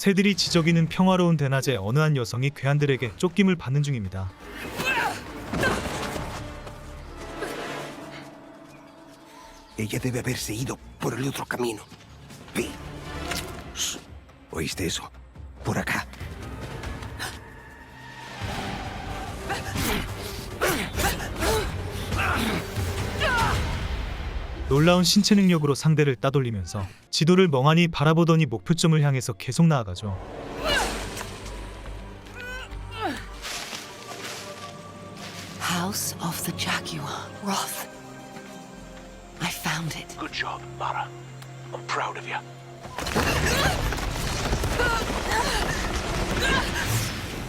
새들이 지저귀는 평화로운 대낮에 어느 한 여성이 괴한들에게 쫓김을 받는 중입니다. Ella debe haberse ido por el otro camino. Ve. Shh. ¿Oíste eso? Por acá. 놀라운 신체 능력으로 상대를 따돌리면서 지도를 멍하니 바라보더니 목표점을 향해서 계속 나아가죠. House of the Jaguar, Roth. I found it. Good job, Lara. I'm proud of you.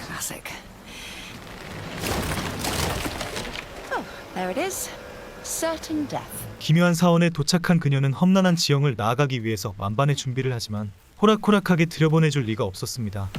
Classic. Oh, there it is. Certain death. 기묘한 사원에 도착한 그녀는 험난한 지형을 나아가기 위해서 만반의 준비를 하지만 호락호락하게 들여보내줄 리가 없었습니다.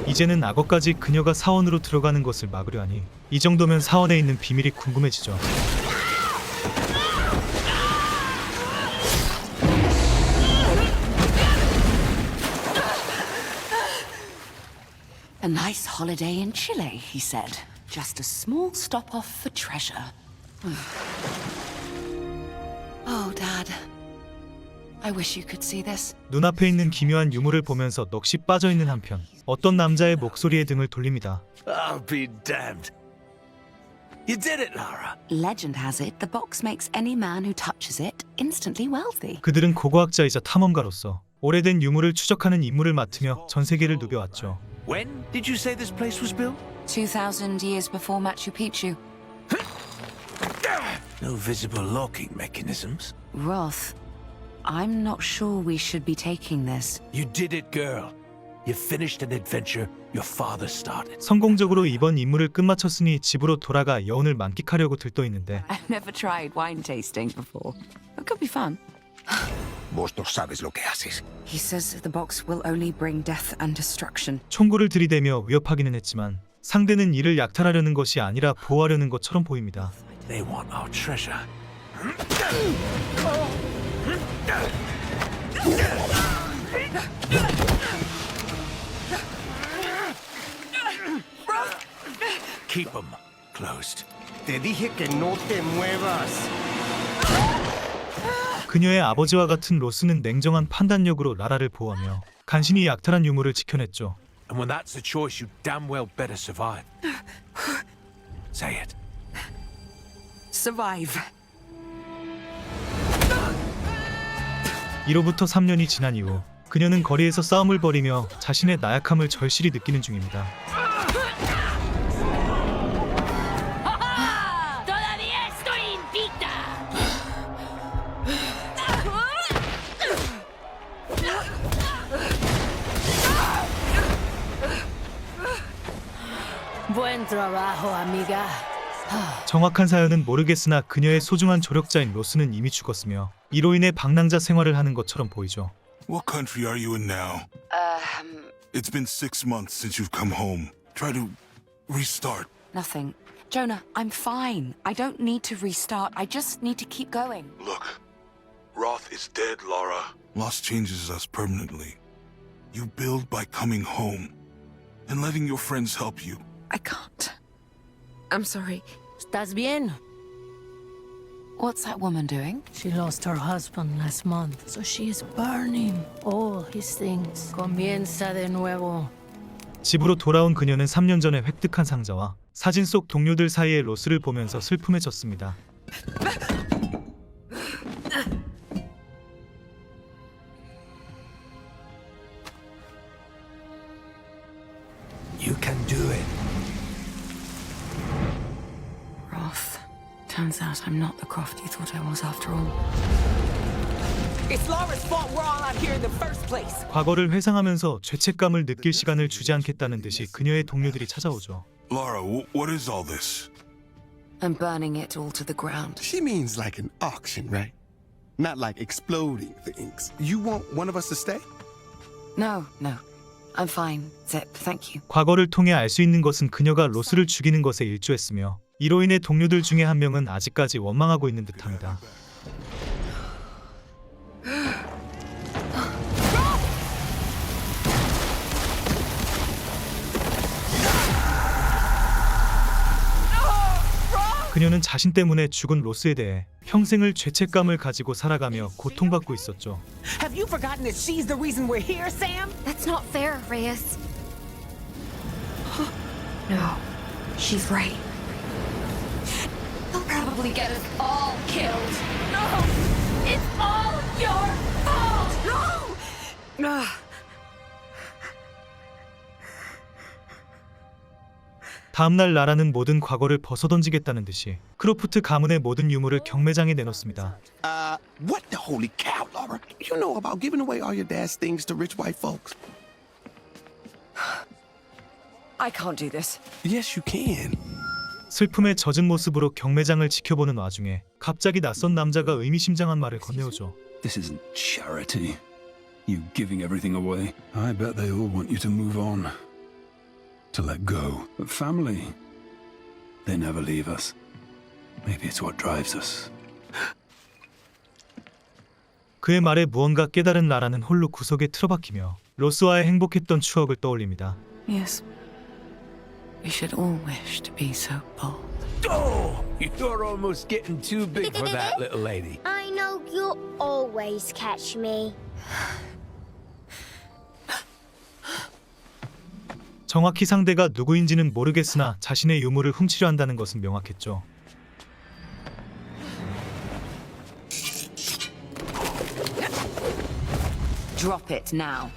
이제는 악어까지 그녀가 사원으로 들어가는 것을 막으려 하니 이 정도면 사원에 있는 비밀이 궁금해지죠. A nice holiday in Chile, he said. Just a small stop off for treasure. Oh, Dad. I wish you could see this. 눈앞에 있는 기묘한 유물을 보면서 넋이 빠져있는 한편 어떤 남자의 목소리에 등을 돌립니다. I'll be damned. You did it, Lara. Legend has it the box makes any man who touches it instantly wealthy. 그들은 고고학자이자 탐험가로서 오래된 유물을 추적하는 임무를 맡으며 전 세계를 누벼왔죠. When did you say this place was built? 2,000 years before Machu Picchu. No visible locking mechanisms. Roth, I'm not sure we should be taking this. You did it, girl. You finished an adventure your father started. 성공적으로 이번 임무를 끝마쳤으니 집으로 돌아가 여운을 만끽하려고 들떠있는데 I've never tried wine tasting before. It could be fun. Vos no sabes lo que haces. He says the box will only bring death and destruction. 총구를 들이대며 위협하기는 했지만 상대는 이를 약탈하려는 것이 아니라 보호하려는 것처럼 보입니다. They want our treasure. Keep them closed. Te dije que no te muevas. 그녀의 아버지와 같은 로스는 냉정한 판단력으로 라라를 보호하며 간신히 약탈한 유물을 지켜냈죠. And when that's the choice, you damn well better survive. Say it. Survive. 이로부터 3년이 지난 이후 그녀는 거리에서 싸움을 벌이며 자신의 나약함을 절실히 느끼는 중입니다. ¡Todavía estoy invicta! Buen trabajo, amiga. 정확한 사연은 모르겠으나 그녀의 소중한 조력자인 로스는 이미 죽었으며 이로 인해 방랑자 생활을 하는 것처럼 보이죠. What country are you in now? It's been 6 months since you've come home. Try to restart. Nothing. Jonah, I'm fine. I don't need to restart. I just need to keep going. Look, Roth is dead, Lara. Loss changes us permanently. You build by coming home and letting your friends help you. I can't. I'm sorry. ¿Estás bien? What's that woman doing? She lost her husband last month, so she is burning all his things. Comienza de nuevo. 집으로 돌아온 그녀는 3년 전에 획득한 상자와 사진 속 동료들 사이의 로스를 보면서 슬픔에 젖습니다. You can do it. Roth. Turns out I'm not the Croft you thought I was after all. It's Laura's fault we're all out here in the first place. 과거를 회상하면서 죄책감을 느낄 시간을 주지 않겠다는 듯이 그녀의 동료들이 찾아오죠. Lara, what is all this? I'm burning it all to the ground. She means like an auction, right? Not like exploding things. You want one of us to stay? No, no. I'm fine, Zip. Thank you. 과거를 통해 알 수 있는 것은 그녀가 로스를 죽이는 것에 일조했으며 이로 인해 동료들 중에 한 명은 아직까지 원망하고 있는 듯합니다. 그녀는 자신 때문에 죽은 로스에 대해 평생을 죄책감을 가지고 살아가며 고통받고 있었죠. Have you forgotten that she's the reason we're here, Sam? That's not fair, Reyes. No, she's right. They'll probably get us all killed. No! It's all your fault! No! 다음날 라라는 모든 과거를 벗어던지겠다는 듯이 크로프트 가문의 모든 유물을 경매장에 내놓습니다. What the holy cow, Laura? You know about giving away all your dad's things to rich white folks? I can't do this. Yes, you can. 슬픔에 젖은 모습으로 경매장을 지켜보는 와중에 갑자기 낯선 남자가 의미심장한 말을 건네오죠. This isn't charity. You giving everything away. I bet they all want you to move on. To let go. But family, they never leave us. Maybe it's what drives us. 그의 말에 무언가 깨달은 라라는 홀로 구석에 틀어박히며 로스와의 행복했던 추억을 떠올립니다. Yes. We should all wish to be so bold. Oh, you're almost getting too big for that, little lady. I know you'll always catch me. 정확히 상대가 누구인지는 모르겠으나 자신의 유물을 훔치려 한다는 것은 명확했죠. Drop it now.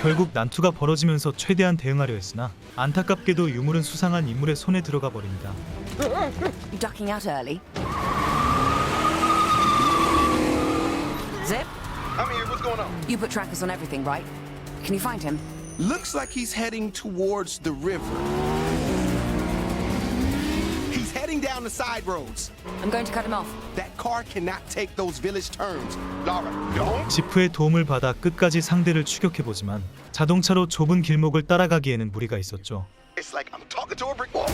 결국 난투가 벌어지면서 최대한 대응하려 했으나 안타깝게도 유물은 수상한 인물의 손에 들어가 버립니다. You ducking out early? Zip? I'm here. What's going on? You put trackers on everything, right? Can you find him? Looks like he's heading towards the river. He's heading down the side roads. I'm going to cut him off. That car cannot take those village turns. Laura, don't. 지프의 도움을 받아 끝까지 상대를 추격해보지만 자동차로 좁은 길목을 따라가기에는 무리가 있었죠. It's like I'm talking to a brick wall.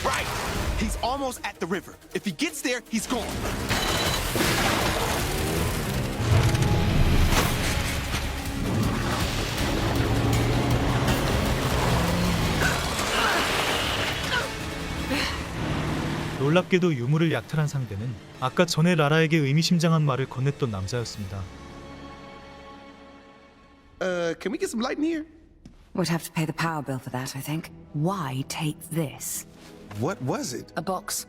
Right. He's almost at the river. If he gets there, he's gone. 놀랍게도 유물을 약탈한 상대는 아까 전에 라라에게 의미심장한 말을 건넸던 남자였습니다. Can we get some light in here? We'd have to pay the power bill for that, I think. Why take this? What was it? A box.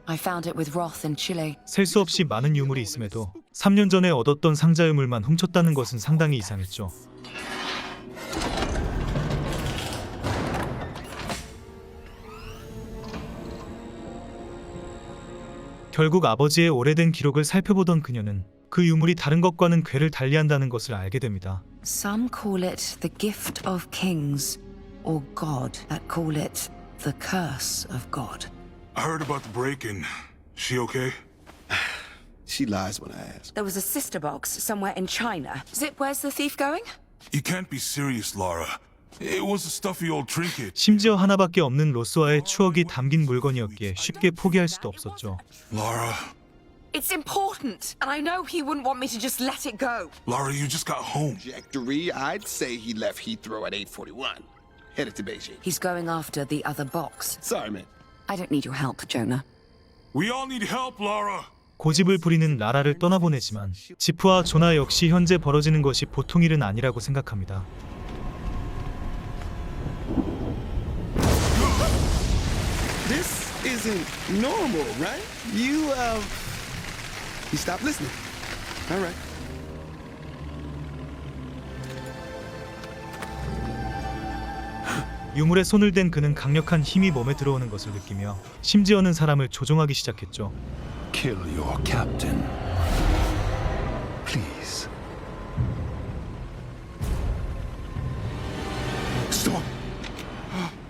I found it with Roth in Chile. 셀 수 없이 많은 유물이 있음에도 3년 전에 얻었던 상자 유물만 훔쳤다는 것은 상당히 이상했죠. 결국 아버지의 오래된 기록을 살펴보던 그녀는 그 유물이 다른 것과는 궤를 달리한다는 것을 알게 됩니다. Some call it the gift of kings, or God that call it the curse of God. I heard about the break-in. She okay? She lies when I ask. There was a sister box somewhere in China. Zip, where's the thief going? You can't be serious, Laura. It was a stuffy old trinket. 심지어 하나밖에 없는 로스와의 추억이 담긴 물건이었기에 쉽게 포기할 수도 없었죠. Laura, It's important, and I know he wouldn't want me to just let it go. Laura, you just got home. Trajectory, I'd say he left Heathrow at 8:41. Headed to Beijing. He's going after the other box. Sorry, man. I don't need your help, Jonah. We all need help, Laura. 고집을 부리는 라라를 떠나보내지만 지프와 조나 역시 현재 벌어지는 것이 보통 일은 아니라고 생각합니다. This isn't normal, right? You stopped listening. All right. 유물에 손을 댄 그는 강력한 힘이 몸에 들어오는 것을 느끼며 심지어는 사람을 조종하기 시작했죠. Kill your captain. Please. Stop.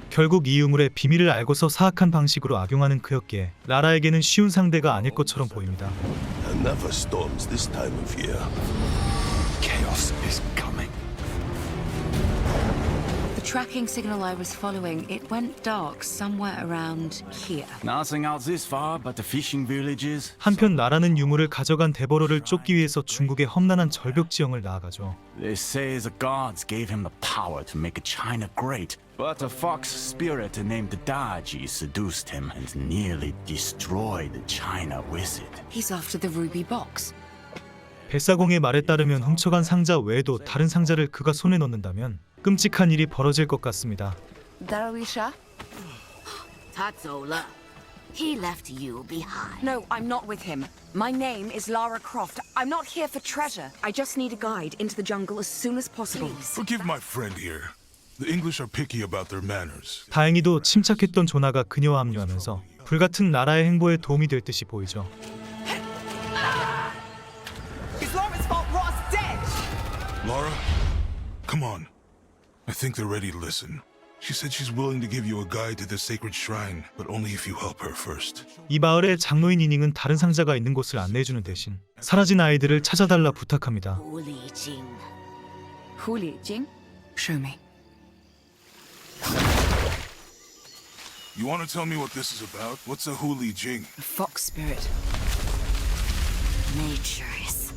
결국 이 유물의 비밀을 알고서 사악한 방식으로 악용하는 그였기에 라라에게는 쉬운 상대가 아닐 것처럼 보입니다. Another storms this time of year. Chaos is coming. The tracking signal I was following, it went dark somewhere around here. Nothing out this far but the fishing villages. 한편 라라는 유물을 가져간 데버로를 쫓기 위해서 중국의 험난한 절벽 지형을 나아가죠. They say the gods gave him the power to make China great. But a fox spirit named Daji seduced him and nearly destroyed China with it. He's after the ruby box. 뱃사공의 말에 따르면 훔쳐간 상자 외에도 다른 상자를 그가 손에 넣는다면 끔찍한 일이 벌어질 것 같습니다. Darwisha? Tatzola. He left you behind. No, I'm not with him. My name is Lara Croft. I'm not here for treasure. I just need a guide into the jungle as soon as possible. Forgive my friend here. The English are picky about their manners. 다행히도 침착했던 조나가 그녀와 합류하면서 불같은 라라의 행보에 도움이 될 듯이 보이죠. It's Laura's fault Roth's dead! Laura, come on. I think they're ready to listen. She said she's willing to give you a guide to the sacred shrine, but only if you help her first. 이 마을의 장로인 이닝은 다른 상자가 있는 곳을 안내해주는 대신 사라진 아이들을 찾아달라 부탁합니다. Holy Jing. Huli Jing? Show me. You want to tell me what this is about? What's a Huli Jing? A fox spirit. Nature is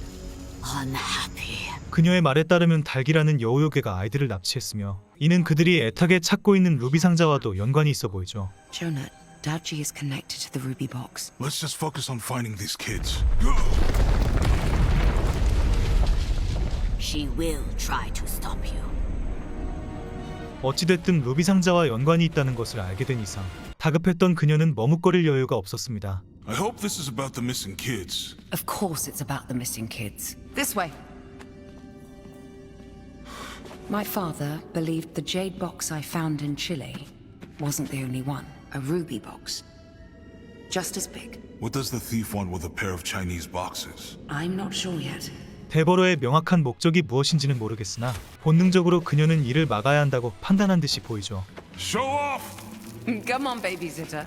unhappy. 그녀의 말에 따르면 달기라는 여우요괴가 아이들을 납치했으며 이는 그들이 애타게 찾고 있는 루비 상자와도 연관이 있어 보이죠. Jonah, Daji is connected to the ruby box. Let's just focus on finding these kids. She will try to stop you. 어찌됐든 루비 상자와 연관이 있다는 것을 알게 된 이상 다급했던 그녀는 머뭇거릴 여유가 없었습니다. I hope this is about the missing kids. Of course it's about the missing kids. This way. My father believed the jade box I found in Chile wasn't the only one. A ruby box. Just as big. What does the thief want with a pair of Chinese boxes? I'm not sure yet. 데버로의 명확한 목적이 무엇인지는 모르겠으나 본능적으로 그녀는 이를 막아야 한다고 판단한 듯이 보이죠. Show off! Come on, babysitter.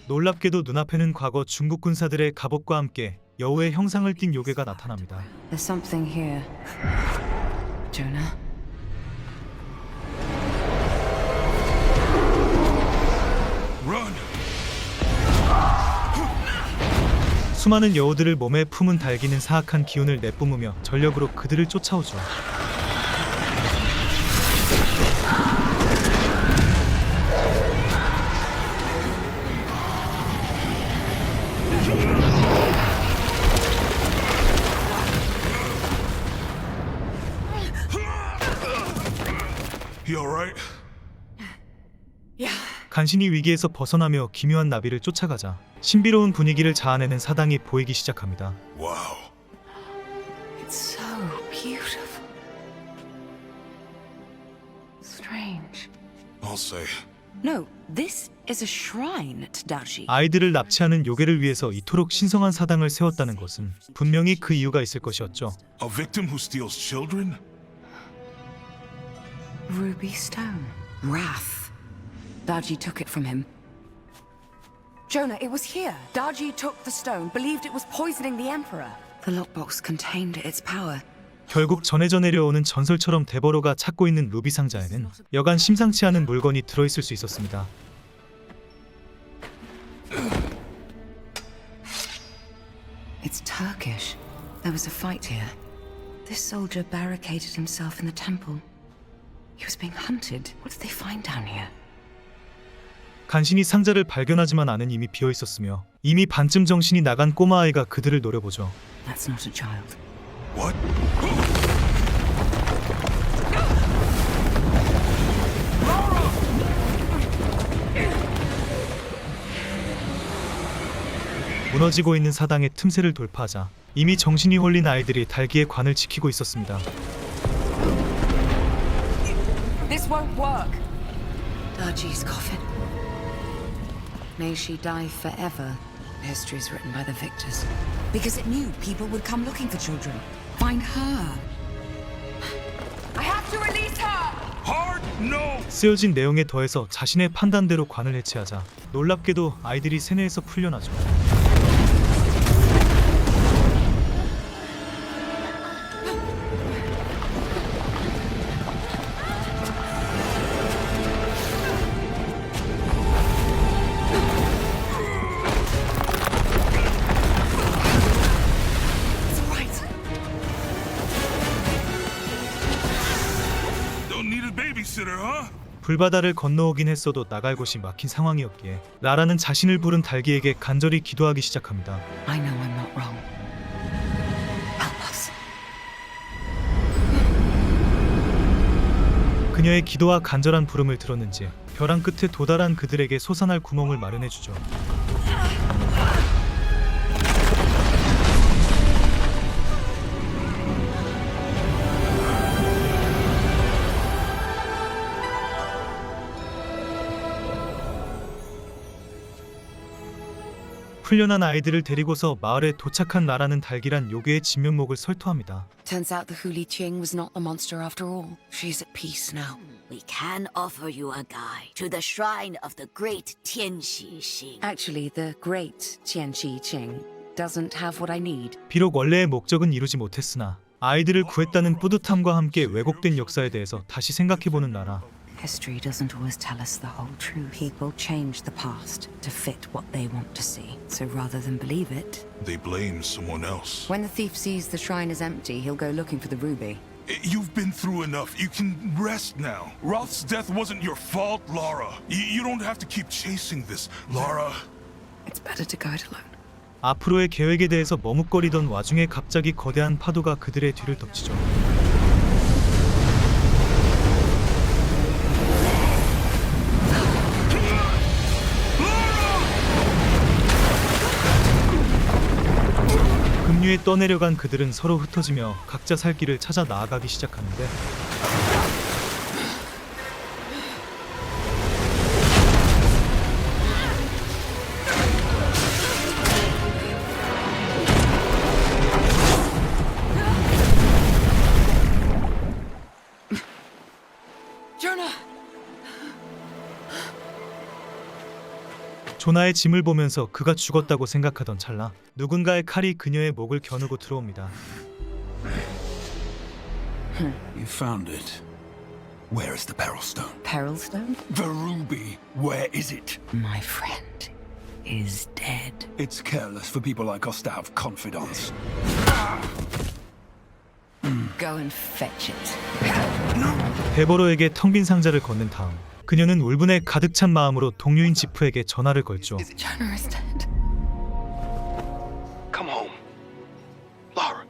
놀랍게도 눈앞에는 과거 중국 군사들의 갑옷과 함께 여우의 형상을 띤 요괴가 나타납니다. There's something here. Jonah? Run! 수많은 여우들을 몸에 품은 달기는 사악한 기운을 내뿜으며 전력으로 그들을 쫓아오죠. You alright? 간신히 위기에서 벗어나며 기묘한 나비를 쫓아가자 신비로운 분위기를 자아내는 사당이 보이기 시작합니다. Wow. It's so beautiful. Strange. I'll say. No, this is a shrine to Daji. 아이들을 납치하는 요괴를 위해서 이토록 신성한 사당을 세웠다는 것은 분명히 그 이유가 있을 것이었죠. A victim who steals children? Ruby stone. Wrath. Daji took it from him. Jonah, it was here. Daji took the stone, believed it was poisoning the Emperor. The lockbox contained its power. 결국 전해져 내려오는 전설처럼 데버로가 찾고 있는 루비 상자에는 여간 심상치 않은 물건이 들어있을 수 있었습니다. It's Turkish. There was a fight here. This soldier barricaded himself in the temple. He was being hunted. What did they find down here? 간신히 상자를 발견하지만 안은 이미 비어 있었으며 이미 반쯤 정신이 나간 꼬마아이가 그들을 노려보죠. That's not a child. What? 무너지고 있는 사당의 틈새를 돌파하자 이미 정신이 홀린 아이들이 달기의 관을 지키고 있었습니다. This won't work. Daji's coffin. May she die forever. History is written by the victors. Because it knew people would come looking for children. Find her. I have to release her! Hard No! 쓰여진 내용에 더해서 자신의 판단대로 관을 해체하자 놀랍게도 아이들이 세뇌에서 풀려나죠. Don't need a babysitter, huh? 불바다를 건너오긴 했어도 나갈 곳이 막힌 상황이었기에 라라는 자신을 부른 달기에게 간절히 기도하기 시작합니다. I know I'm not wrong. Help us. 그녀의 기도와 간절한 부름을 들었는지 벼랑 끝에 도달한 그들에게 솟아날 구멍을 마련해주죠. 풀려난 아이들을 데리고서 마을에 도착한 나라는 달기란 요괴의 진면목을 설토합니다. Turns out the Huli Qing was not the monster after all. She's at peace now. We can offer you a guide to the shrine of the great Tianxi Xing. Actually, the great Tianxi Qing doesn't have what I need. 비록 원래의 목적은 이루지 못했으나 아이들을 구했다는 뿌듯함과 함께 왜곡된 역사에 대해서 다시 생각해보는 나라. History doesn't always tell us the whole truth. People change the past to fit what they want to see. So rather than believe it, They blame someone else. when the thief sees the shrine is empty, he'll go looking for the ruby. You've been through enough. You can rest now. Roth's death wasn't your fault, Lara. You don't have to keep chasing this, Lara. It's better to go it alone. 앞으로의 계획에 대해서 머뭇거리던 와중에 갑자기 거대한 파도가 그들의 뒤를 덮치죠. 급류에 떠내려간 그들은 서로 흩어지며 각자 살 길을 찾아 나아가기 시작하는데 조나의 짐을 보면서 그가 죽었다고 생각하던 찰나 누군가의 칼이 그녀의 목을 겨누고 들어옵니다. You found it. Where is the Peril Stone? Peril Stone? The ruby. Where is it? My friend is dead. It's careless for people like us to have confidants. Go and fetch it. 데보로에게 텅 빈 상자를 건넨 다음 그녀는 울분에 가득 찬 마음으로 동료인 지프에게 전화를 걸죠. Jonah is dead. Come home. Lara,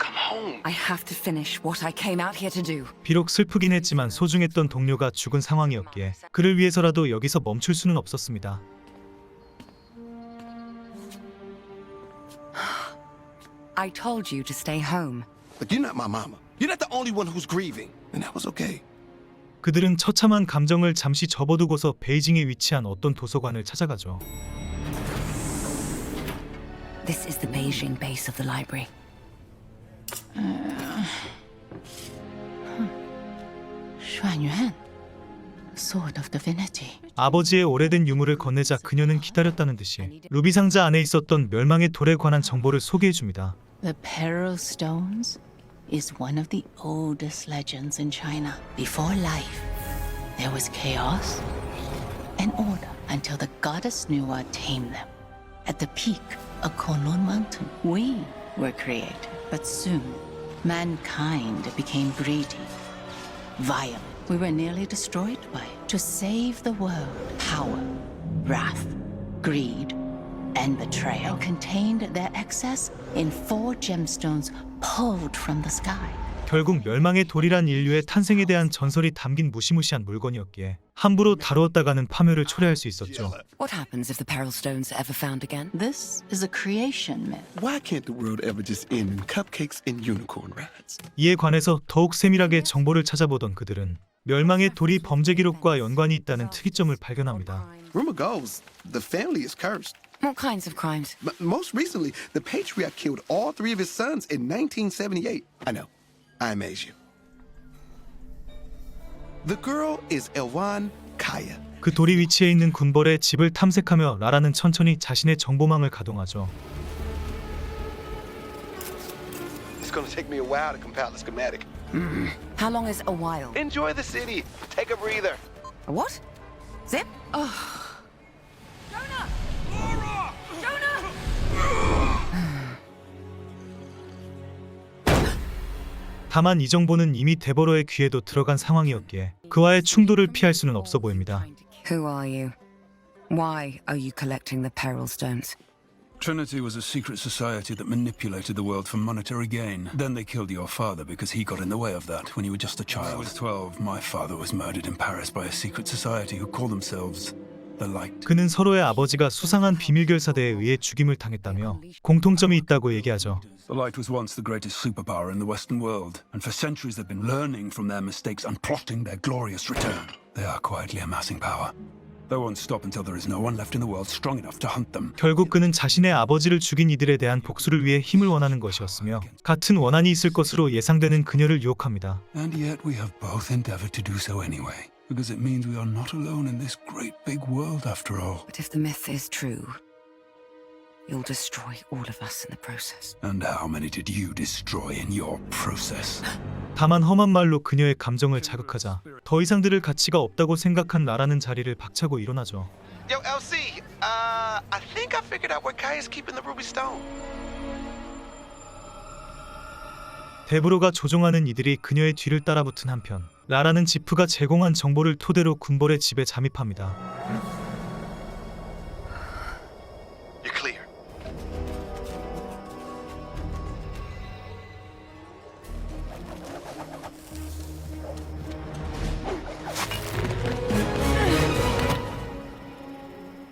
come home. I have to finish what I came out here to do. 비록 슬프긴 했지만 소중했던 동료가 죽은 상황이었기에 그를 위해서라도 여기서 멈출 수는 없었습니다. I told you to stay home. But you're not my mama. You're not the only one who's grieving. And that was okay. 그들은 처참한 감정을 잠시 접어두고서 베이징에 위치한 어떤 도서관을 찾아가죠. This is the Beijing base of the library. Xuanyuan, Sword of Divinity. 아버지의 오래된 유물을 건네자 그녀는 기다렸다는 듯이 루비 상자 안에 있었던 멸망의 돌에 관한 정보를 소개해줍니다. The Peril Stones is one of the oldest legends in China. Before life, there was chaos and order until the goddess Nuwa tamed them. At the peak of Kunlun Mountain, we were created. But soon, mankind became greedy, violent. We were nearly destroyed by it. To save the world, power, wrath, greed, and betrayal contained their excess in 4 gemstones pulled from the sky. 결국 멸망의 돌이란 인류의 탄생에 대한 전설이 담긴 무시무시한 물건이었기에 함부로 다루었다가는 파멸을 초래할 수 있었죠. What happens if the Peril Stones are ever found again? This is a creation myth. Why can't the world ever just end in cupcakes and unicorn rides? 이에 관해서 더욱 세밀하게 정보를 찾아보던 그들은 멸망의 돌이 범죄 기록과 연관이 있다는 특이점을 발견합니다. Rumor goes, the family is cursed. What kinds of crimes? But most recently, the patriarch killed all 3 of his sons in 1978. I know. I amaze you. The girl is Elwan Kaya. 그 돌이 위치해 있는 군벌의 집을 탐색하며 라라는 천천히 자신의 정보망을 가동하죠. It's gonna take me a while to compile the schematic. How long is a while? Enjoy the city. Take a breather. A what? Zip? Oh. 다만 이 정보는 이미 데버로의 귀에도 들어간 상황이었기에 그와의 충돌을 피할 수는 없어 보입니다. Who are you? Why are you collecting the Peril Stones? Trinity was a secret society that manipulated the world for monetary gain. Then they killed your father because he got in the way of that when you were just a child. I was 12. My father was murdered in Paris by a secret society who call themselves the Light. 그는 서로의 아버지가 수상한 비밀결사대에 의해 죽임을 당했다며 공통점이 있다고 얘기하죠. The Light was once the greatest superpower in the Western world, and for centuries they've been learning from their mistakes and plotting their glorious return. They are quietly amassing power. They won't stop until there is no one left in the world strong enough to hunt them. 결국 그는 자신의 아버지를 죽인 이들에 대한 복수를 위해 힘을 원하는 것이었으며 같은 원한이 있을 것으로 예상되는 그녀를 유혹합니다. And yet we have both endeavored to do so anyway, because it means we are not alone in this great big world after all. But if the myth is true, you'll destroy all of us in the process. And how many did you destroy in your process? 다만 험한 말로 그녀의 감정을 자극하자 더 이상 들을 가치가 없다고 생각한 라라는 자리를 박차고 일어나죠. Yo, LC, I think I figured out where Kaya's keeping the ruby stone. 데브로가 조종하는 이들이 그녀의 뒤를 따라붙은 한편 라라는 지프가 제공한 정보를 토대로 군벌의 집에 잠입합니다. You're clear.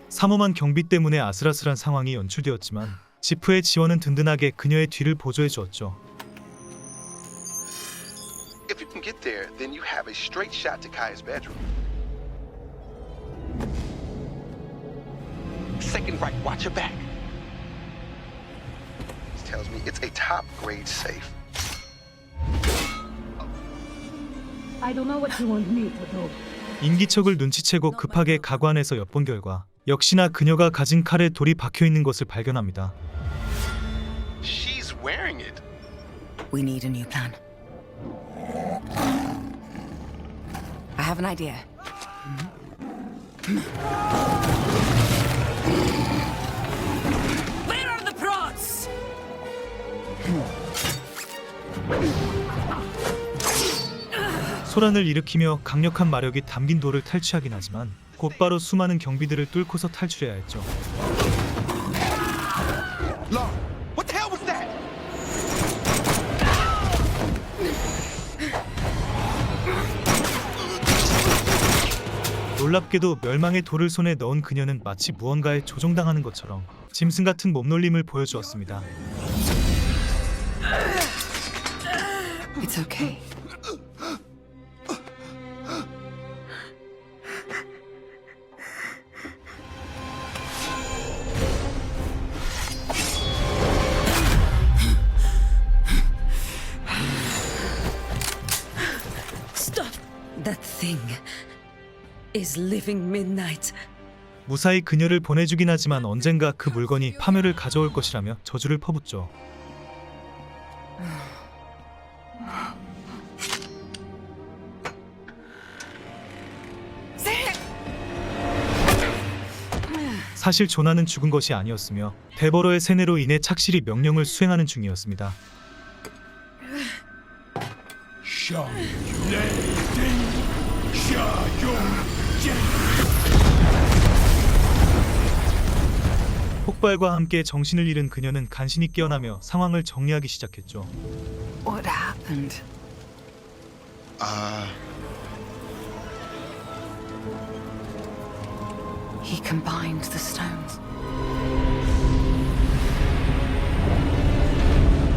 삼엄한 경비 때문에 아슬아슬한 상황이 연출되었지만 지프의 지원은 든든하게 그녀의 뒤를 보조해 주었죠. If you can get there, then you have a straight shot to Kaya's bedroom. Second right, watch your back. This tells me it's a top-grade safe. I don't know what you want me to do. 인기척을 눈치채고 급하게 가관에서 엿본 결과 역시나 그녀가 가진 칼에 돌이 박혀 있는 것을 발견합니다. She's wearing it. We need a new plan. I have an idea. Where are the prods? 소란을 일으키며 강력한 마력이 담긴 돌을 탈취하긴 하지만 곧바로 수많은 경비들을 뚫고서 탈출해야 했죠. Laura, what the hell was that? 놀랍게도 멸망의 돌을 손에 넣은 그녀는 마치 무언가에 조종당하는 것처럼 짐승 같은 몸놀림을 보여주었습니다. It's okay. Stop! That thing is living midnight. 무사히 그녀를 보내주긴 하지만 언젠가 그 물건이 파멸을 가져올 것이라며 저주를 퍼붓죠. 사실 조나는 죽은 것이 아니었으며 데버로의 세뇌로 인해 착실히 명령을 수행하는 중이었습니다. 폭발과 함께 정신을 잃은 그녀는 간신히 깨어나며 상황을 정리하기 시작했죠. What happened? He combined the stones.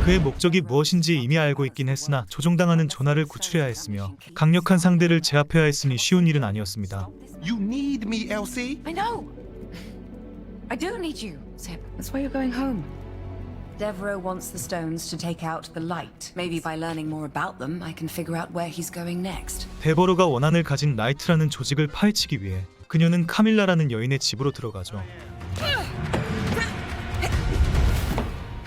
그의 목적이 무엇인지 이미 알고 있긴 했으나 조종당하는 조나를 구출해야 했으며 강력한 상대를 제압해야 했으니 쉬운 일은 아니었습니다. You need me, LC. I know. I do need you, Zip. That's why you're going home. Devereaux wants the stones to take out the light. Maybe by learning more about them, I can figure out where he's going next. 데버로가 원한을 가진 라이트라는 조직을 파헤치기 위해 그녀는 카밀라라는 여인의 집으로 들어가죠.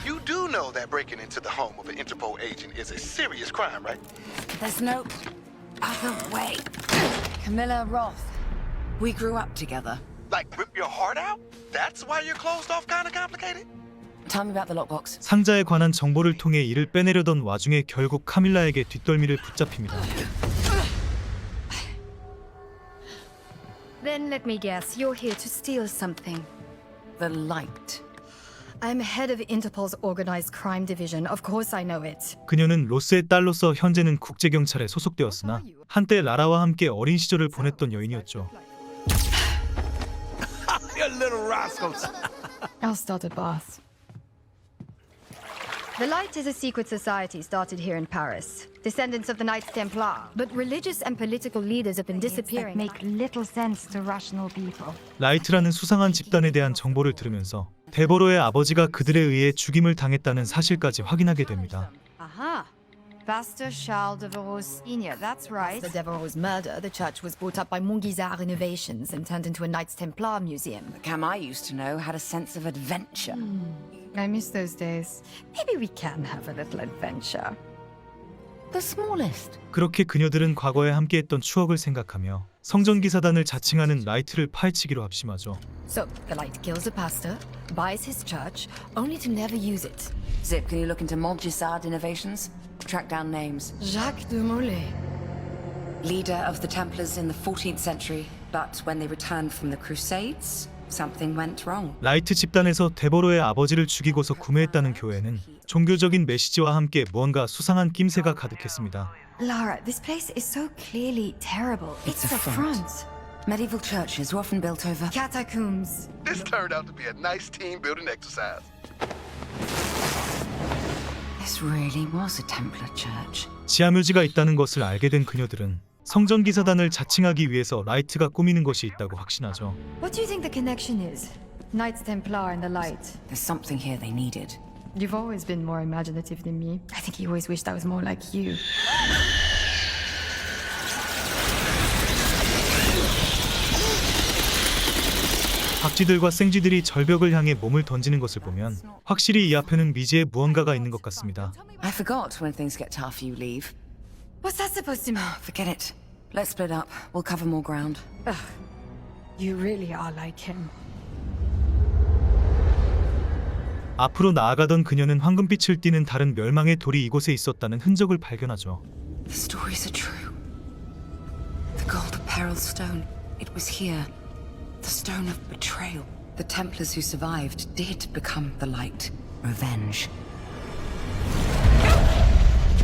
You do know that breaking into the home of an Interpol agent is a serious crime, right? There's no other way. Camilla Roth. We grew up together. Like rip your heart out? That's why you're closed off kind of complicated? Tell me about the lockbox. 상자에 관한 정보를 통해 이를 빼내려던 와중에 결국 카밀라에게 뒷덜미를 붙잡힙니다. Then let me guess, you're here to steal something. The light. I'm head of Interpol's organized crime division. Of course I know it. 그녀는 로스의 딸로서 현재는 국제경찰에 소속되었으나 한때 라라와 함께 어린 시절을 보냈던 여인이었죠. You little rascals. I'll start at Bath. The Light is a secret society started here in Paris. Descendants of the Knights Templar. But religious and political leaders have been disappearing. Make little sense to rational people. 라이트라는 수상한 집단에 대한 정보를 들으면서 데버로의 아버지가 그들에 의해 죽임을 당했다는 사실까지 확인하게 됩니다. Aha. Pastor Charles Devereaux Sr., that's right. After Devereaux's murder, the church was bought up by Montguisard Innovations and turned into a Knights Templar museum. The Cam I used to know had a sense of adventure. I miss those days. Maybe we can have a little adventure. The smallest. 그렇게 그녀들은 과거에 함께했던 추억을 생각하며 성전기사단을 자칭하는 라이트를 파헤치기로 합심하죠. So, the Light kills a pastor, buys his church, only to never use it. Zip, can you look into Montguisard Innovations? Track down names. Jacques de Molay. Leader of the Templars in the 14th century, but when they returned from the Crusades, something went wrong. 라이트 집단에서 데버로의 아버지를 죽이고서 구매했다는 교회는 종교적인 메시지와 함께 무언가 수상한 낌새가 가득했습니다. Lara, this place is so clearly terrible. It's a front. Medieval churches were often built over Catacombs. This turned out to be a nice team building exercise. This really was a Templar church. 지하묘지가 있다는 것을 알게 된 그녀들은 성전기사단을 자칭하기 위해서 라이트가 꾸미는 것이 있다고 확신하죠. What do you think the connection is? Knights Templar and the Light. There's something here they needed. You've always been more imaginative than me. I think he always wished I was more like you. 박쥐들과 생쥐들이 절벽을 향해 몸을 던지는 것을 보면 확실히 이 앞에는 미지의 무언가가 있는 것 같습니다. I forgot when things get tough, you leave. What's that supposed to mean? Forget it. Let's split up. We'll cover more ground. You really are like him. 앞으로 나아가던 그녀는 황금빛을 띠는 다른 멸망의 돌이 이곳에 있었다는 흔적을 발견하죠. The stories are true. The Gold Peril Stone. It was here. The Stone of Betrayal. The Templars who survived did become the Light. Revenge.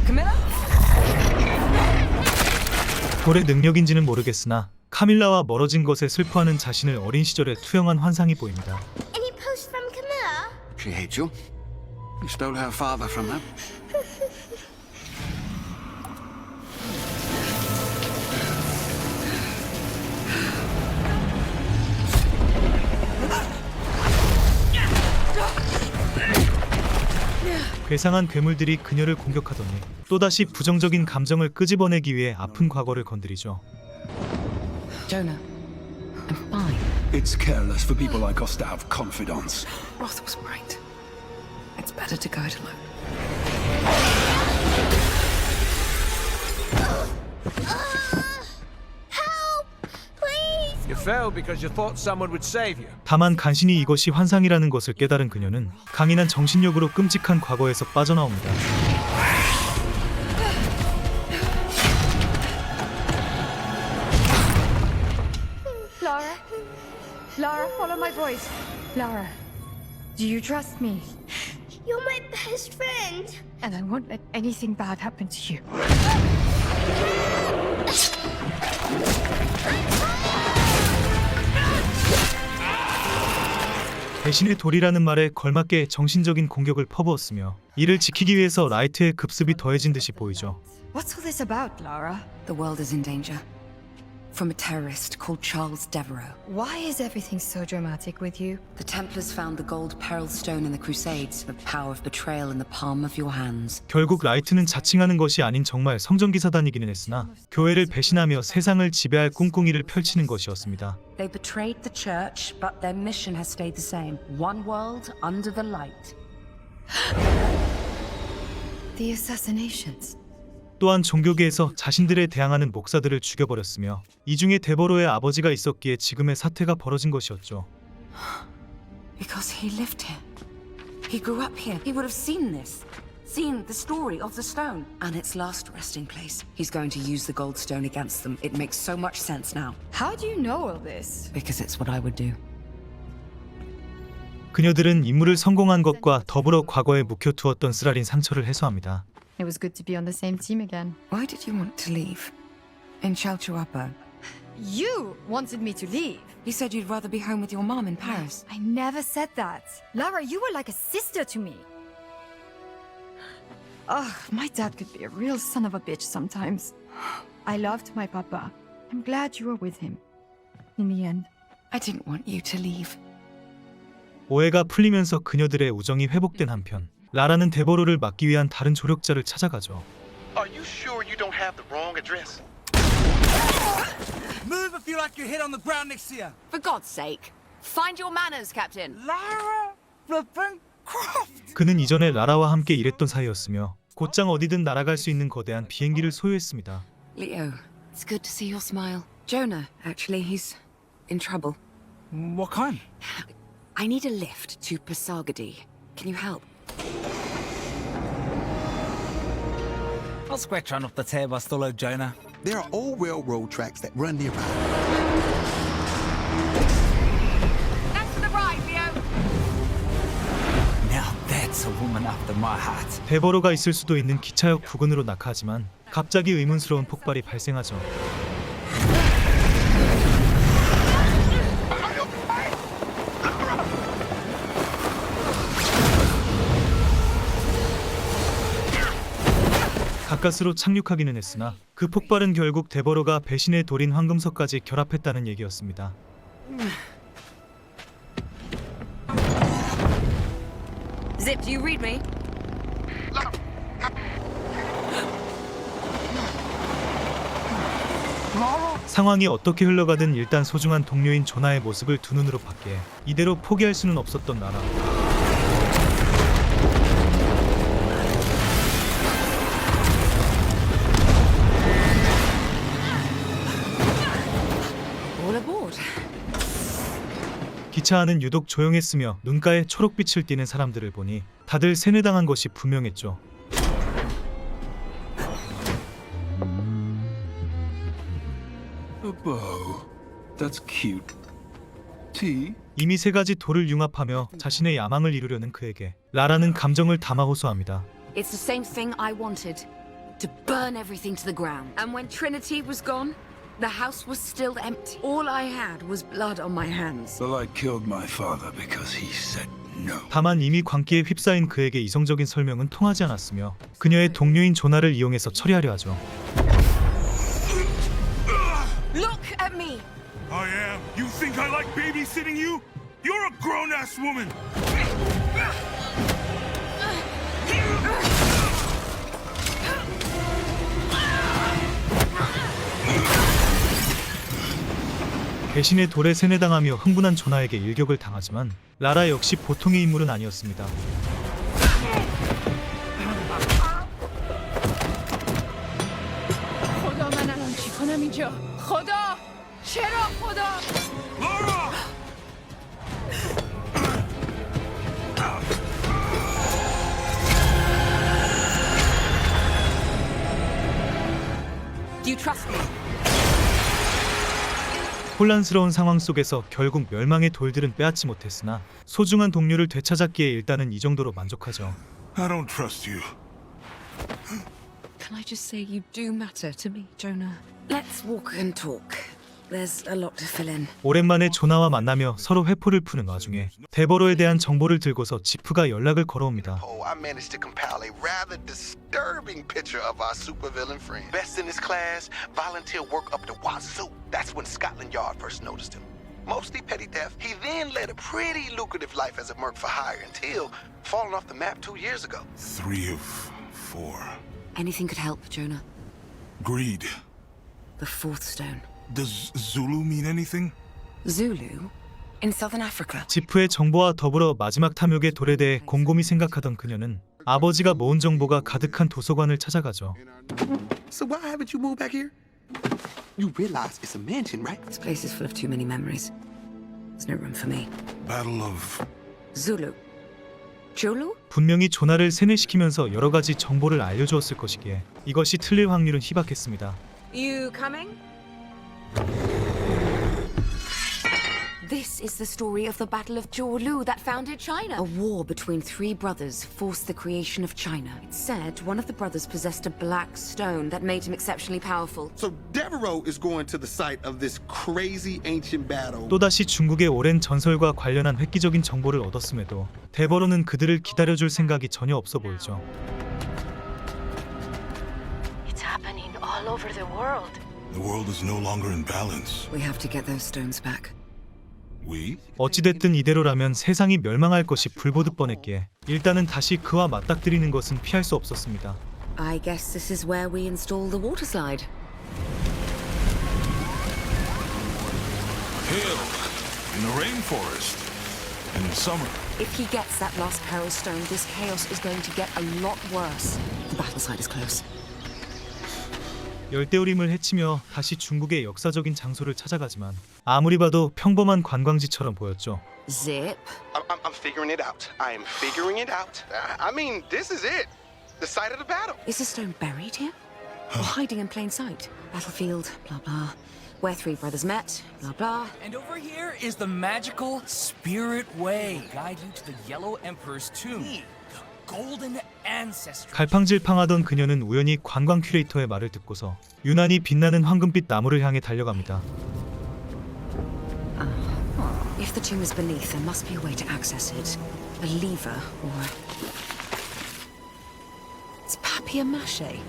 Camilla? 돌의 능력인지는 모르겠으나 카밀라와 멀어진 것에 슬퍼하는 자신을 어린 시절에 투영한 환상이 보입니다. Any post from Camilla? She hates you. You stole her father from her. 괴상한 괴물들이 그녀를 공격하더니 또다시 부정적인 감정을 끄집어내기 위해 아픈 과거를 건드리죠. Jonah, I'm fine. It's careless for people like us to have confidants. Roth was right. It's better to go it alone. You fell because you thought someone would save you. 다만 간신히 이것이 환상이라는 것을 깨달은 그녀는 강인한 정신력으로 끔찍한 과거에서 빠져나옵니다. Lara? Lara, follow my voice. Lara, do you trust me? You're my best friend. And I won't let anything bad happen to you. 대신에 돌이라는 말에 걸맞게 정신적인 공격을 퍼부었으며 이를 지키기 위해서 라이트의 급습이 더해진 듯이 보이죠. What's all this about, Lara? The world is in danger. from a terrorist called Charles Devereux. Why is everything so dramatic with you? The Templars found the gold Peril Stone in the Crusades, the power of betrayal in the palm of your hands. 결국 라이트는 자칭하는 것이 아닌 정말 성전기사단이기는 했으나 교회를 배신하며 세상을 지배할 꿍꿍이를 펼치는 것이었습니다. They betrayed the church, but their mission has stayed the same. One world under the light. The assassinations. 또한 종교계에서 자신들에 대항하는 목사들을 죽여버렸으며 이 중에 데버로의 아버지가 있었기에 지금의 사태가 벌어진 것이었죠. Because he lived here. He grew up here. He would have seen this. Seen the story of the stone and its last resting place. He's going to use the gold stone against them. It makes so much sense now. How do you know all this? Because it's what I would do. 그녀들은 임무를 성공한 것과 더불어 과거에 묵혀두었던 쓰라린 상처를 해소합니다. It was good to be on the same team again. Why did you want to leave? In Chalchuapo? You wanted me to leave. You said you'd rather be home with your mom in Paris. I never said that. Lara, you were like a sister to me. Ugh, my dad could be a real son of a bitch sometimes. I loved my papa. I'm glad you were with him. In the end. I didn't want you to leave. 오해가 풀리면서 그녀들의 우정이 회복된 한편 라라는 데버로를 막기 위한 다른 조력자를 찾아가죠. Are you sure you don't have the wrong address? Move if you like your head on the ground next to you. For God's sake, find your manners, Captain. Lara flippin' Croft. 그는 이전에 라라와 함께 일했던 사이였으며 곧장 어디든 날아갈 수 있는 거대한 비행기를 소유했습니다. Leo, it's good to see your smile. Jonah, actually, he's in trouble. What kind? I need a lift to Pasargadae. Can you help? I'll scratch one off the tab I still owe Jonah. There are old railroad tracks that run nearby. Next to the right, Leo. Now that's a woman after my heart. 데버로가 있을 수도 있는 기차역 부근으로 낙하하지만 갑자기 의문스러운 폭발이 발생하죠. 가까스로 착륙하기는 했으나 그 폭발은 결국 데버로가 배신의 돌인 황금석까지 결합했다는 얘기였습니다. Zip, do you read me? 상황이 어떻게 흘러가든 일단 소중한 동료인 조나의 모습을 두 눈으로 봤기에 이대로 포기할 수는 없었던 라라. All aboard. 기차 안은 유독 조용했으며 눈가에 초록빛을 띠는 사람들을 보니 다들 세뇌당한 것이 분명했죠. A bow. That's cute. Tea? 이미 세 가지 돌을 융합하며 자신의 야망을 이루려는 그에게 라라는 감정을 담아 호소합니다. It's the same thing I wanted. To burn everything to the ground. And when Trinity was gone, the house was still empty. All I had was blood on my hands. The light killed my father because he said no. 다만 이미 광기에 휩싸인 그에게 이성적인 설명은 통하지 않았으며 그녀의 동료인 조나를 이용해서 처리하려 하죠. Look at me! I am. You think I like babysitting you? You're a grown-ass woman. 배신의 돌에 세뇌당하며 흥분한 조나에게 일격을 당하지만 라라 역시 보통의 인물은 아니었습니다. Do you trust me? 혼란스러운 상황 속에서 결국 멸망의 돌들은 빼앗지 못했으나 소중한 동료를 되찾았기에 일단은 이 정도로 만족하죠. I don't trust you. Can I just say you do matter to me, Jonah? Let's walk and talk. There's a lot to fill in. 오랜만에 조나와 만나며 서로 회포를 푸는 와중에 데버로에 대한 정보를 들고서 지프가 연락을 걸어옵니다. Oh, I managed to compile a rather disturbing picture of our supervillain friend. Best in his class, volunteer work up the wazoo. That's when Scotland Yard first noticed him. Mostly petty theft. He then led a pretty lucrative life as a merc for hire until falling off the map 2 years ago. 3 of 4. Anything could help, Jonah. Greed. The fourth stone. Does Zulu mean anything? Zulu? In southern Africa. 지프의 정보와 더불어 마지막 탐욕의 돌에 대해 곰곰이 생각하던 그녀는 아버지가 모은 정보가 가득한 도서관을 찾아가죠. So why haven't you moved back here? You realize it's a mansion, right? This place is full of too many memories. There's no room for me. Battle of... Zulu. Julu? 분명히 조나를 세뇌시키면서 여러 가지 정보를 알려주었을 것이기에 이것이 틀릴 확률은 희박했습니다. You coming? This is the story of the Battle of Jiulu that founded China. A war between 3 brothers forced the creation of China. It's said one of the brothers possessed a black stone that made him exceptionally powerful. So Devereaux is going to the site of this crazy ancient battle. 또다시 중국의 오랜 전설과 관련한 획기적인 정보를 얻었음에도 데버로는 그들을 기다려줄 생각이 전혀 없어 보이죠. It's happening all over the world. The world is no longer in balance. We have to get those stones back. We? 어찌됐든 이대로라면 세상이 멸망할 것이 불보듯 뻔했기에 일단은 다시 그와 맞닥뜨리는 것은 피할 수 없었습니다. I guess this is where we install the water slide. Hail in the rainforest and in summer. If he gets that last Peril Stone, this chaos is going to get a lot worse. The battle site is close. 열대우림을 헤치며 다시 중국의 역사적인 장소를 찾아가지만 아무리 봐도 평범한 관광지처럼 보였죠. Zip. I'm figuring it out. I am figuring it out. I mean, this is it. The site of the battle. Is the stone buried here? Or hiding in plain sight? Battlefield, blah blah. Where 3 brothers met, blah blah. And over here is the magical Spirit Way. Guide you to the Yellow Emperor's tomb. The Golden Ancestry. 갈팡질팡하던 그녀는 우연히 관광 큐레이터의 말을 듣고서 유난히 빛나는 황금빛 나무를 향해 달려갑니다. If the tomb is beneath, there must be a way to access it. A lever or... It's papier-mâché.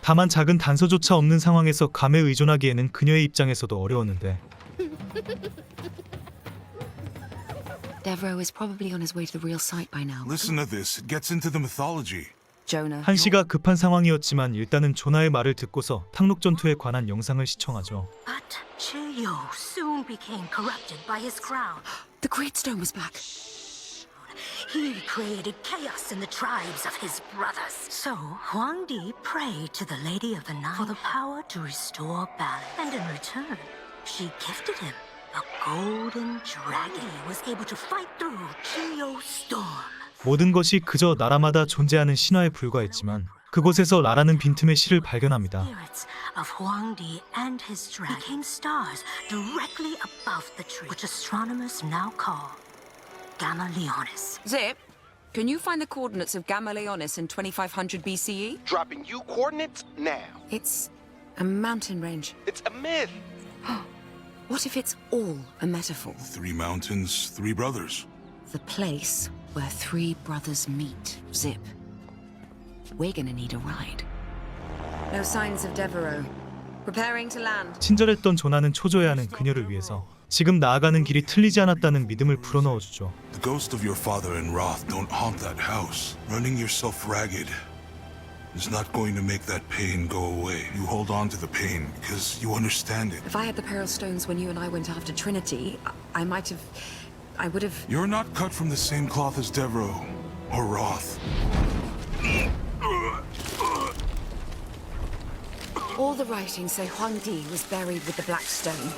다만 작은 단서조차 없는 상황에서 감에 의존하기에는 그녀의 입장에서도 어려웠는데 Devereaux is probably on his way to the real site by now. Listen to this. It gets into the mythology. Jonah. 한시가 급한 상황이었지만 일단은 조나의 말을 듣고서 탕록 전투에 관한 영상을 시청하죠. But Chiyo soon became corrupted by his crown. The Great Stone was back. He created chaos in the tribes of his brothers. So Huang Di prayed to the Lady of the Nine for the power to restore balance. And in return, she gifted him a golden dragon. He was able to fight through Chiyo's storm. 모든 것이 그저 나라마다 존재하는 신화에 불과했지만 그곳에서 라라는 빈틈의 실을 발견합니다. Spirits of Huang Di and his dragon became stars directly above the tree, which astronomers now call Gamma Leonis. Zip, can you find the coordinates of Gamma Leonis in 2500 BCE? Dropping you coordinates now. It's a mountain range. It's a myth. What if it's all a metaphor? 3 mountains, 3 brothers. The place where 3 brothers meet. Zip. We're gonna need a ride. No signs of Devereaux. Preparing to land. 친절했던 조나는 초조해하는 그녀를 위해서 지금 나아가는 길이 틀리지 않았다는 믿음을 불어넣어주죠. The ghost of your father and Roth don't haunt that house. Running yourself ragged is not going to make that pain go away. You hold on to the pain because you understand it. If I had the Peril Stones when you and I went after Trinity, I would have... You're not cut from the same cloth as Devereaux or Roth. All the writings say Huang Di was buried with the Black Stone.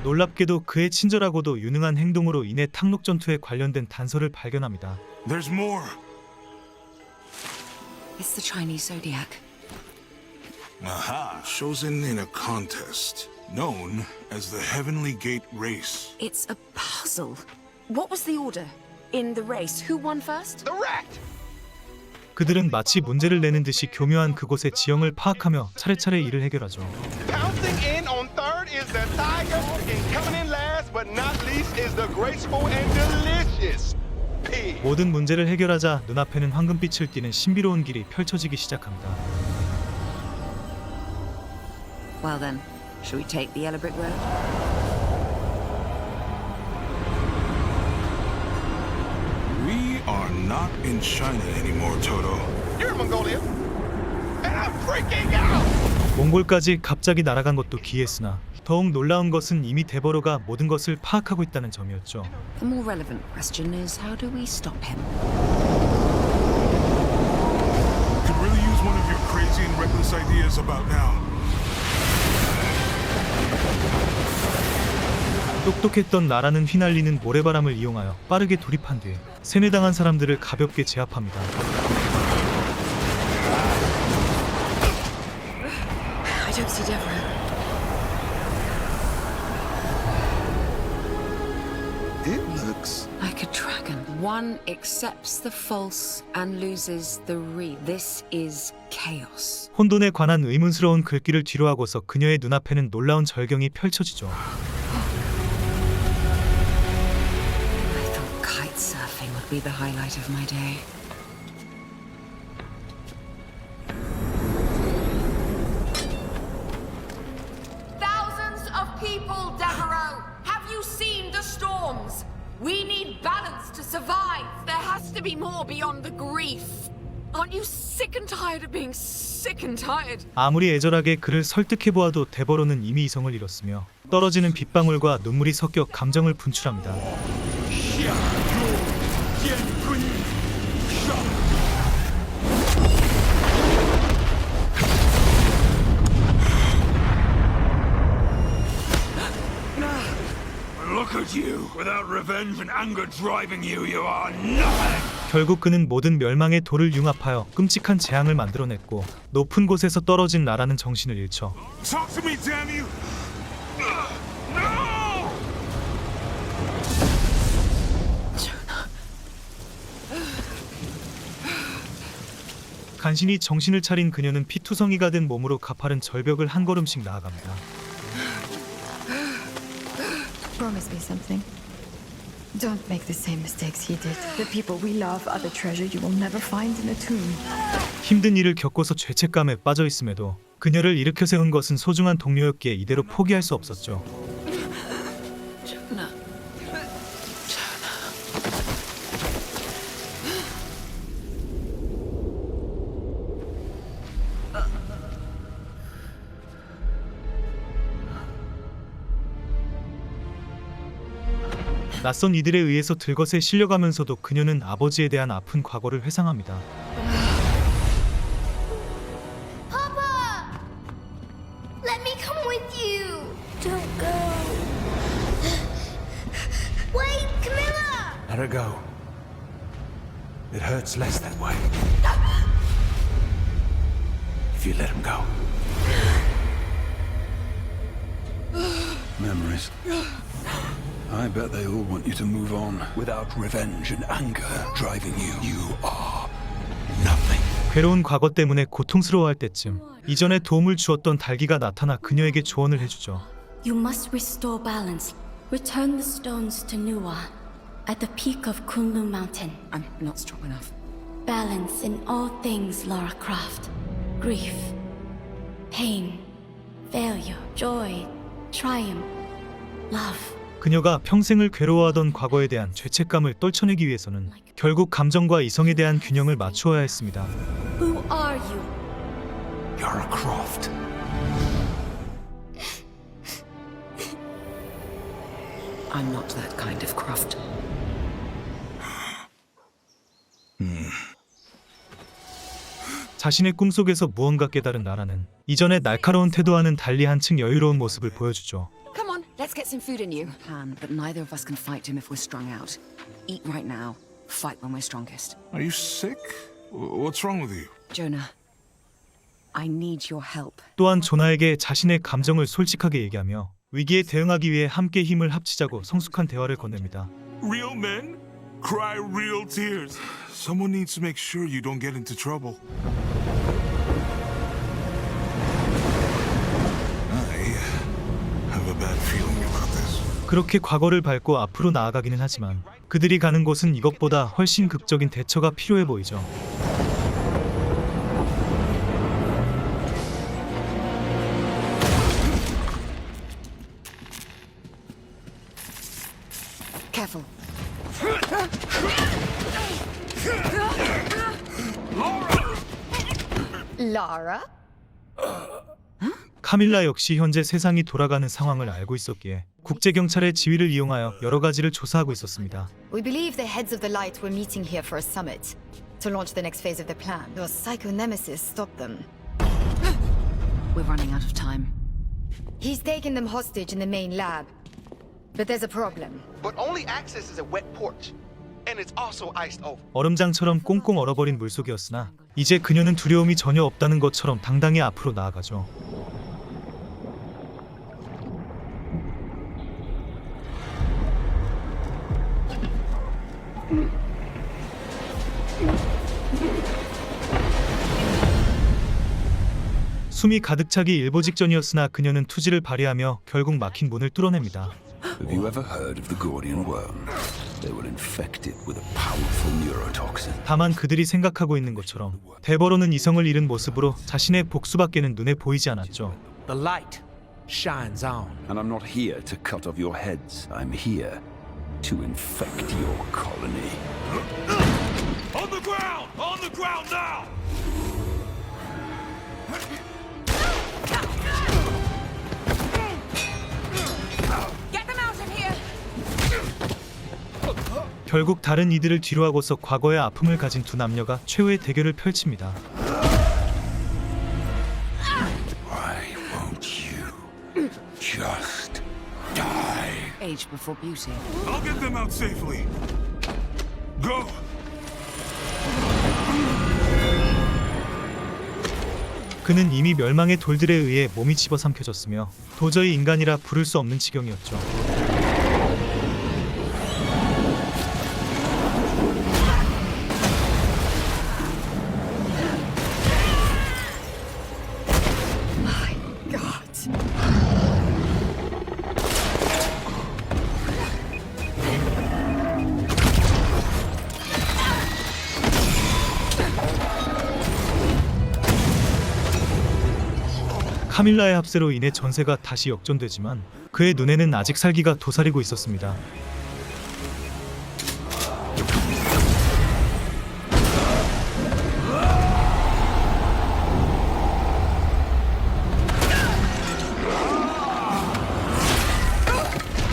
놀랍게도 그의 친절하고도 유능한 행동으로 인해 탕록 전투에 관련된 단서를 발견합니다. There's more. It's the Chinese zodiac. Aha! Chosen in a contest known as the Heavenly Gate Race. It's a puzzle. What was the order? In the race, who won first? The rat! 그들은 마치 문제를 내는 듯이 교묘한 그곳의 지형을 파악하며 차례차례 일을 해결하죠. Pouncing in on third is the tiger, and coming in last but not least is the graceful and delicious pig. 모든 문제를 해결하자 눈앞에는 황금빛을 띠는 신비로운 길이 펼쳐지기 시작합니다. Well then, shall we take the yellow brick road? We are not in China anymore, Toto. You're in Mongolia, and I'm freaking out. 몽골까지 갑자기 날아간 것도 기이했으나 더욱 놀라운 것은 이미 데버로가 모든 것을 파악하고 있다는 점이었죠. The more relevant question is, how do we stop him? Could really use one of your crazy and reckless ideas about now. 똑똑했던 나라는 휘날리는 모래바람을 이용하여 빠르게 돌입한 뒤에 세뇌당한 사람들을 가볍게 제압합니다. I don't see Deborah. It looks Like a dragon. One accepts the false and loses the real. This is chaos. 혼돈에 관한 의문스러운 글귀를 뒤로하고서 그녀의 눈앞에는 놀라운 절경이 펼쳐지죠. I thought kite surfing would be the highlight of my day. Thousands of people, Devereaux! Have you seen the storms? We need balance to survive. There has to be more beyond the grief. Aren't you sick and tired of being sick and tired? 아무리 애절하게 그를 설득해보아도 데버로는 이미 이성을 잃었으며 떨어지는 빗방울과 눈물이 섞여 감정을 분출합니다. Look at you. Without revenge and anger driving you, you are nothing. 결국 그는 모든 멸망의 돌을 융합하여 끔찍한 재앙을 만들어냈고 높은 곳에서 떨어진 나라는 정신을 잃죠. Talk to me, damn you! No! 간신히 정신을 차린 그녀는 피투성이가 된 몸으로 가파른 절벽을 한 걸음씩 나아갑니다. Promise me something. Don't make the same mistakes he did. The people we love are the treasure you will never find in a tomb. 힘든 일을 겪고서 죄책감에 빠져 있음에도 그녀를 일으켜 세운 것은 소중한 동료였기에 이대로 포기할 수 없었죠. Jonah. 낯선 이들에 의해서 들것에 실려가면서도 그녀는 아버지에 대한 아픈 과거를 회상합니다. Papa! Let me come with you! Don't go. Wait, Camilla! Let her go. It hurts less that way. If you let him go. Memories. I bet they all want you to move on. Without revenge and anger driving you, you are nothing. 괴로운 과거 때문에 고통스러워할 때쯤 이전에 도움을 주었던 달기가 나타나 그녀에게 조언을 해주죠. You must restore balance. Return the stones to Nuwa at the peak of Kunlun Mountain. I'm not strong enough. Balance in all things, Lara Croft. Grief, pain, failure, joy, triumph, love. 그녀가 평생을 괴로워하던 과거에 대한 죄책감을 떨쳐내기 위해서는 결국 감정과 이성에 대한 균형을 맞추어야 했습니다. Who are you? Lara Croft. I'm not that kind of Croft. 자신의 꿈속에서 무언가 깨달은 나라는 이전의 날카로운 태도와는 달리 한층 여유로운 모습을 보여주죠. Come on, let's get some food in you. Plan, but neither of us can fight him if we're strung out. Eat right now. Fight when we're strongest. Are you sick? What's wrong with you? Jonah, I need your help. 또한 조나에게 자신의 감정을 솔직하게 얘기하며 위기에 대응하기 위해 함께 힘을 합치자고 성숙한 대화를 건넵니다. Real men? Cry real tears. Someone needs to make sure you don't get into trouble. I have a bad feeling about this. 그렇게 과거를 밟고 앞으로 나아가기는 하지만 그들이 가는 곳은 이것보다 훨씬 극적인 대처가 필요해 보이죠. Careful. Lara? 카밀라 역시 현재 세상이 돌아가는 상황을 알고 있었기에 국제경찰의 지위를 이용하여 여러 가지를 조사하고 있었습니다. We believe the heads of the light were meeting here for a summit to launch the next phase of their plan. Your psycho nemesis stopped them. We're running out of time. He's taken them hostage in the main lab. But there's a problem. But only access is a wet porch. And it's also iced over. 얼음장처럼 꽁꽁 얼어버린 물속이었으나 이제 그녀는 두려움이 전혀 없다는 것처럼 당당히 앞으로 나아가죠. 숨이 가득 차기 일보 직전이었으나 그녀는 투지를 발휘하며 결국 막힌 문을 뚫어냅니다. Have you ever heard of the Gordian worm? They were infected with a powerful neurotoxin. 다만 그들이 생각하고 있는 것처럼 데버로는 이성을 잃은 모습으로 자신의 복수밖에는 눈에 보이지 않았죠. The light shines on. And I'm not here to cut off your heads. I'm here to infect your colony. On the ground! On the ground now! Get them out of here! 결국 다른 이들을 뒤로하고서 과거의 아픔을 가진 두 남녀가 최후의 대결을 펼칩니다. Why won't you just die? Age before beauty. I'll get them out safely. Go! 그는 이미 멸망의 돌들에 의해 몸이 집어삼켜졌으며 도저히 인간이라 부를 수 없는 지경이었죠. 카밀라의 합세로 인해 전세가 다시 역전되지만 그의 눈에는 아직 살기가 도사리고 있었습니다.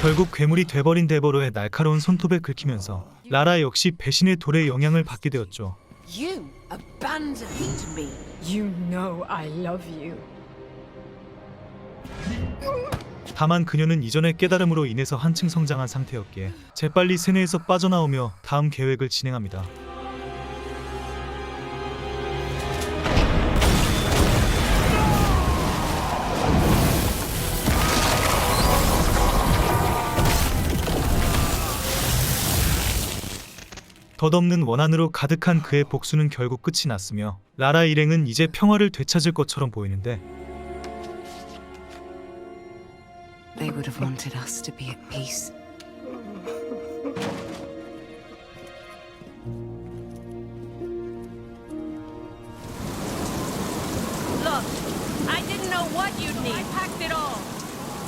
결국 괴물이 돼버린 데버로의 날카로운 손톱에 긁히면서 라라 역시 배신의 돌의 영향을 받게 되었죠. You abandoned me. You know I love you. 다만 그녀는 이전의 깨달음으로 인해서 한층 성장한 상태였기에 재빨리 세뇌에서 빠져나오며 다음 계획을 진행합니다. 덧없는 원한으로 가득한 그의 복수는 결국 끝이 났으며 라라 일행은 이제 평화를 되찾을 것처럼 보이는데 They would have wanted us to be at peace. Look, I didn't know what you'd need. I packed it all.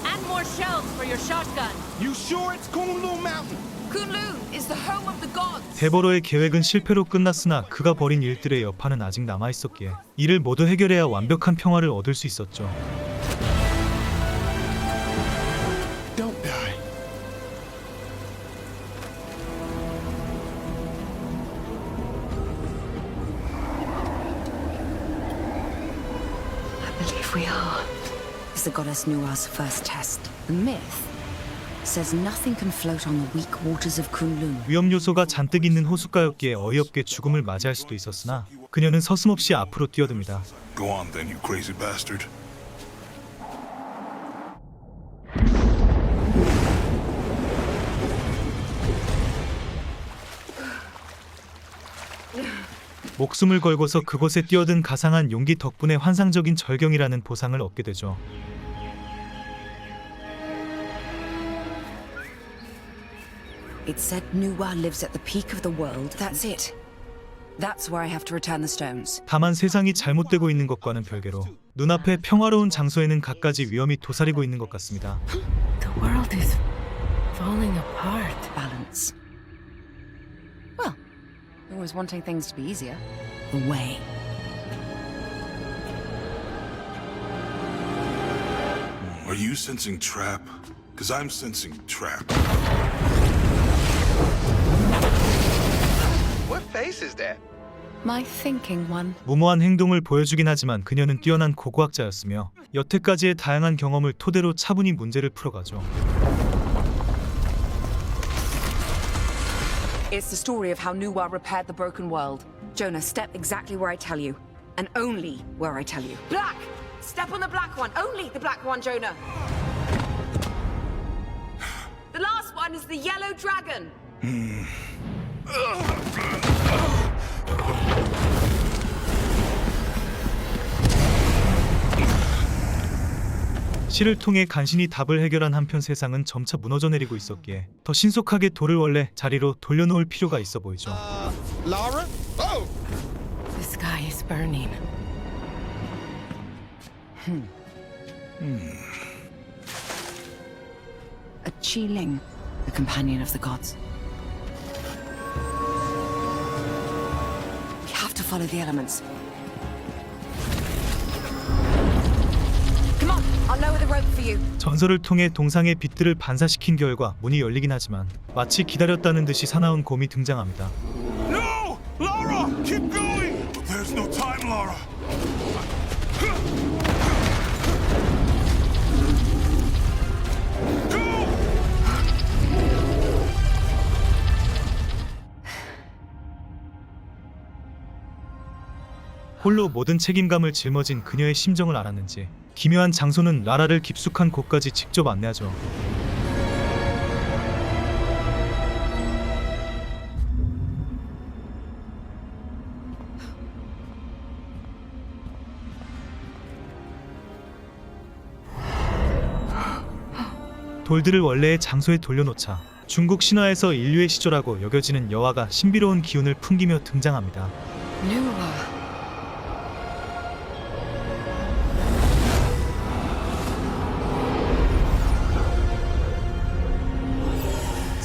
And more shells for your shotgun. You sure it's Kunlun Mountain? Kunlun is the home of the gods. 데버로의 계획은 실패로 끝났으나 그가 벌인 일들의 여파는 아직 남아있었기에 이를 모두 해결해야 완벽한 평화를 얻을 수 있었죠. Don't die. I believe we are. It's the goddess Nua's first test. The myth says nothing can float on the weak waters of Kunlun. 위험 요소가 잔뜩 있는 호숫가였기에 어이없게 죽음을 맞이할 수도 있었으나 그녀는 서슴없이 앞으로 뛰어듭니다. Go on then, you crazy bastard. 목숨을 걸고서 그곳에 뛰어든 가상한 용기 덕분에 환상적인 절경이라는 보상을 얻게 되죠. It said Nuwa lives at the peak of the world. That's it. That's where I have to return the stones. 다만 세상이 잘못되고 있는 것과는 별개로 눈앞의 평화로운 장소에는 갖가지 위험이 도사리고 있는 것 같습니다. The world is falling apart. Balance. Well, always wanting things to be easier. The way. Are you sensing trap? Because I'm sensing trap. What face is that? My thinking one. 무모한 행동을 보여주긴 하지만 그녀는 뛰어난 고고학자였으며 여태까지의 다양한 경험을 토대로 차분히 문제를 풀어가죠. It's the story of how Nuwa repaired the broken world. Jonah, step exactly where I tell you. And only where I tell you. Black! Step on the black one. Only the black one, Jonah. The last one is the yellow dragon. 시를 통해 간신히 답을 해결한 한편 세상은 점차 무너져 내리고 있었기에 더 신속하게 돌을 원래 자리로 돌려놓을 필요가 있어 보이죠. Lara? Oh! The sky is burning. A Qi-Ling, the companion of the gods. We have to follow the elements. Come on, I'll lower the rope for you. 전설을 통해 동상의 빛들을 반사시킨 결과 문이 열리긴 하지만 마치 기다렸다는 듯이 사나운 곰이 등장합니다. No! Lara! Keep going! But there's no time, Lara. 홀로 모든 책임감을 짊어진 그녀의 심정을 알았는지 기묘한 장소는 라라를 깊숙한 곳까지 직접 안내하죠. 돌들을 원래의 장소에 돌려놓자 중국 신화에서 인류의 시조라고 여겨지는 여화가 신비로운 기운을 풍기며 등장합니다. Nuwa.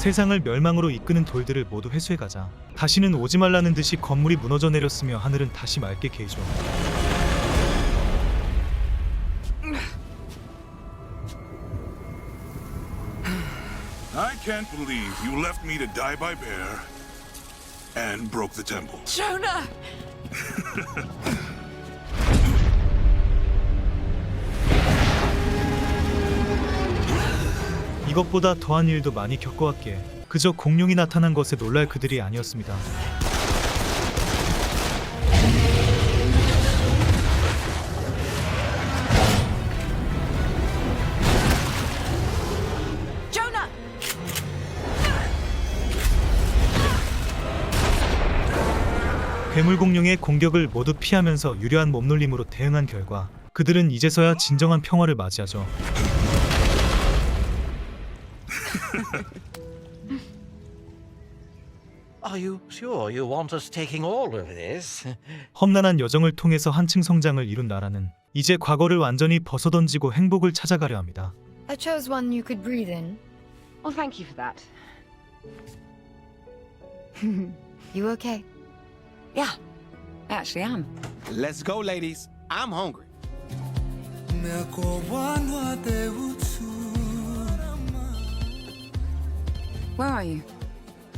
세상을 멸망으로 이끄는 돌들을 모두 회수해가자 다시는 오지 말라는 듯이 건물이 무너져 내렸으며 하늘은 다시 맑게 개이죠. I can't believe you left me to die by bear and broke the temple. Jonah! 이것보다 더한 일도 많이 겪어왔기에 그저 공룡이 나타난 것에 놀랄 그들이 아니었습니다. Jonah! 괴물 공룡의 공격을 모두 피하면서 유려한 몸놀림으로 대응한 결과 그들은 이제서야 진정한 평화를 맞이하죠. Are you sure you want us taking all of this? 험난한 여정을 통해서 한층 성장을 이룬 나라는 이제 과거를 완전히 벗어던지고 행복을 찾아가려 합니다. I chose one you could breathe in. Well, thank you for that. You okay? Yeah, I actually am. Let's go, ladies. I'm hungry. Where are you?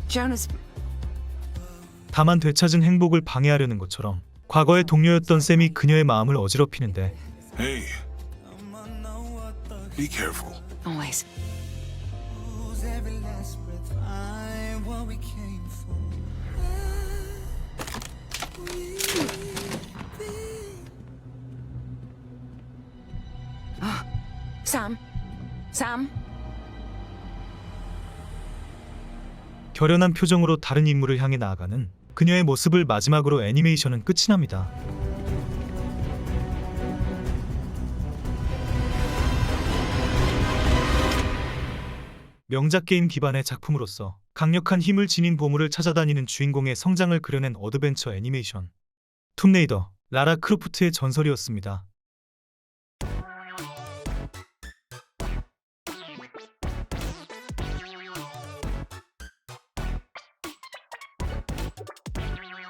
Jonah's... 다만 되찾은 행복을 방해하려는 것처럼 과거의 동료였던 샘이 그녀의 마음을 어지럽히는데 Hey, be careful. Always. Sam? Sam? 결연한 표정으로 다른 인물을 향해 나아가는 그녀의 모습을 마지막으로 애니메이션은 끝이 납니다. 명작 게임 기반의 작품으로서 강력한 힘을 지닌 보물을 찾아다니는 주인공의 성장을 그려낸 어드벤처 애니메이션 툼레이더 라라 크로프트의 전설이었습니다.